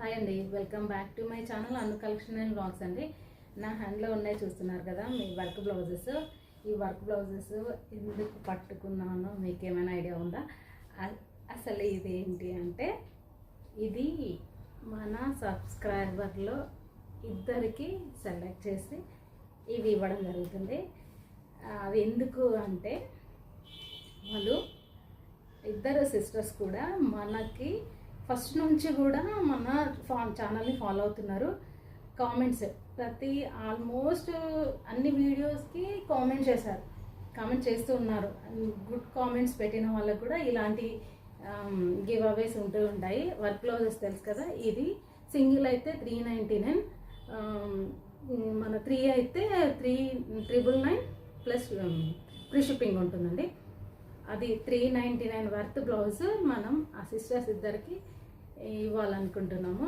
Hi అండి, welcome back to my channel Anu collection and blogs అండి. నా హ్యాండ్లో ఉన్నాయి చూస్తున్నారు కదా మీ వర్క్ బ్లౌజెస్. ఈ వర్క్ బ్లౌజెస్ ఎందుకు పట్టుకున్నానో మీకు ఏమైనా ఐడియా ఉందా? అసలు ఇది ఏంటి అంటే, ఇది మన సబ్స్క్రైబర్లో ఇద్దరికి సెలెక్ట్ చేసి ఇవి ఇవ్వడం జరుగుతుంది. అది ఎందుకు అంటే, వాళ్ళు ఇద్దరు సిస్టర్స్ కూడా మనకి ఫస్ట్ నుంచి కూడా మన ఛానల్ని ఫాలో అవుతున్నారు. కామెంట్స్ ప్రతి ఆల్మోస్ట్ అన్ని వీడియోస్కి కామెంట్ చేస్తూ ఉన్నారు. గుడ్ కామెంట్స్ పెట్టిన వాళ్ళకు కూడా ఇలాంటి గివ్ అవేస్ ఉంటూ ఉంటాయి. వర్క్ బ్లౌజెస్ తెలుసు కదా, ఇది సింగిల్ అయితే 399, మన 3 అయితే 399 ప్లస్ ఫ్రీ షిప్పింగ్ ఉంటుందండి. అది 399 వర్త్ బ్లౌజ్ మనం ఆ సిస్టర్స్ ఇద్దరికి ఇవ్వాలనుకుంటున్నాము.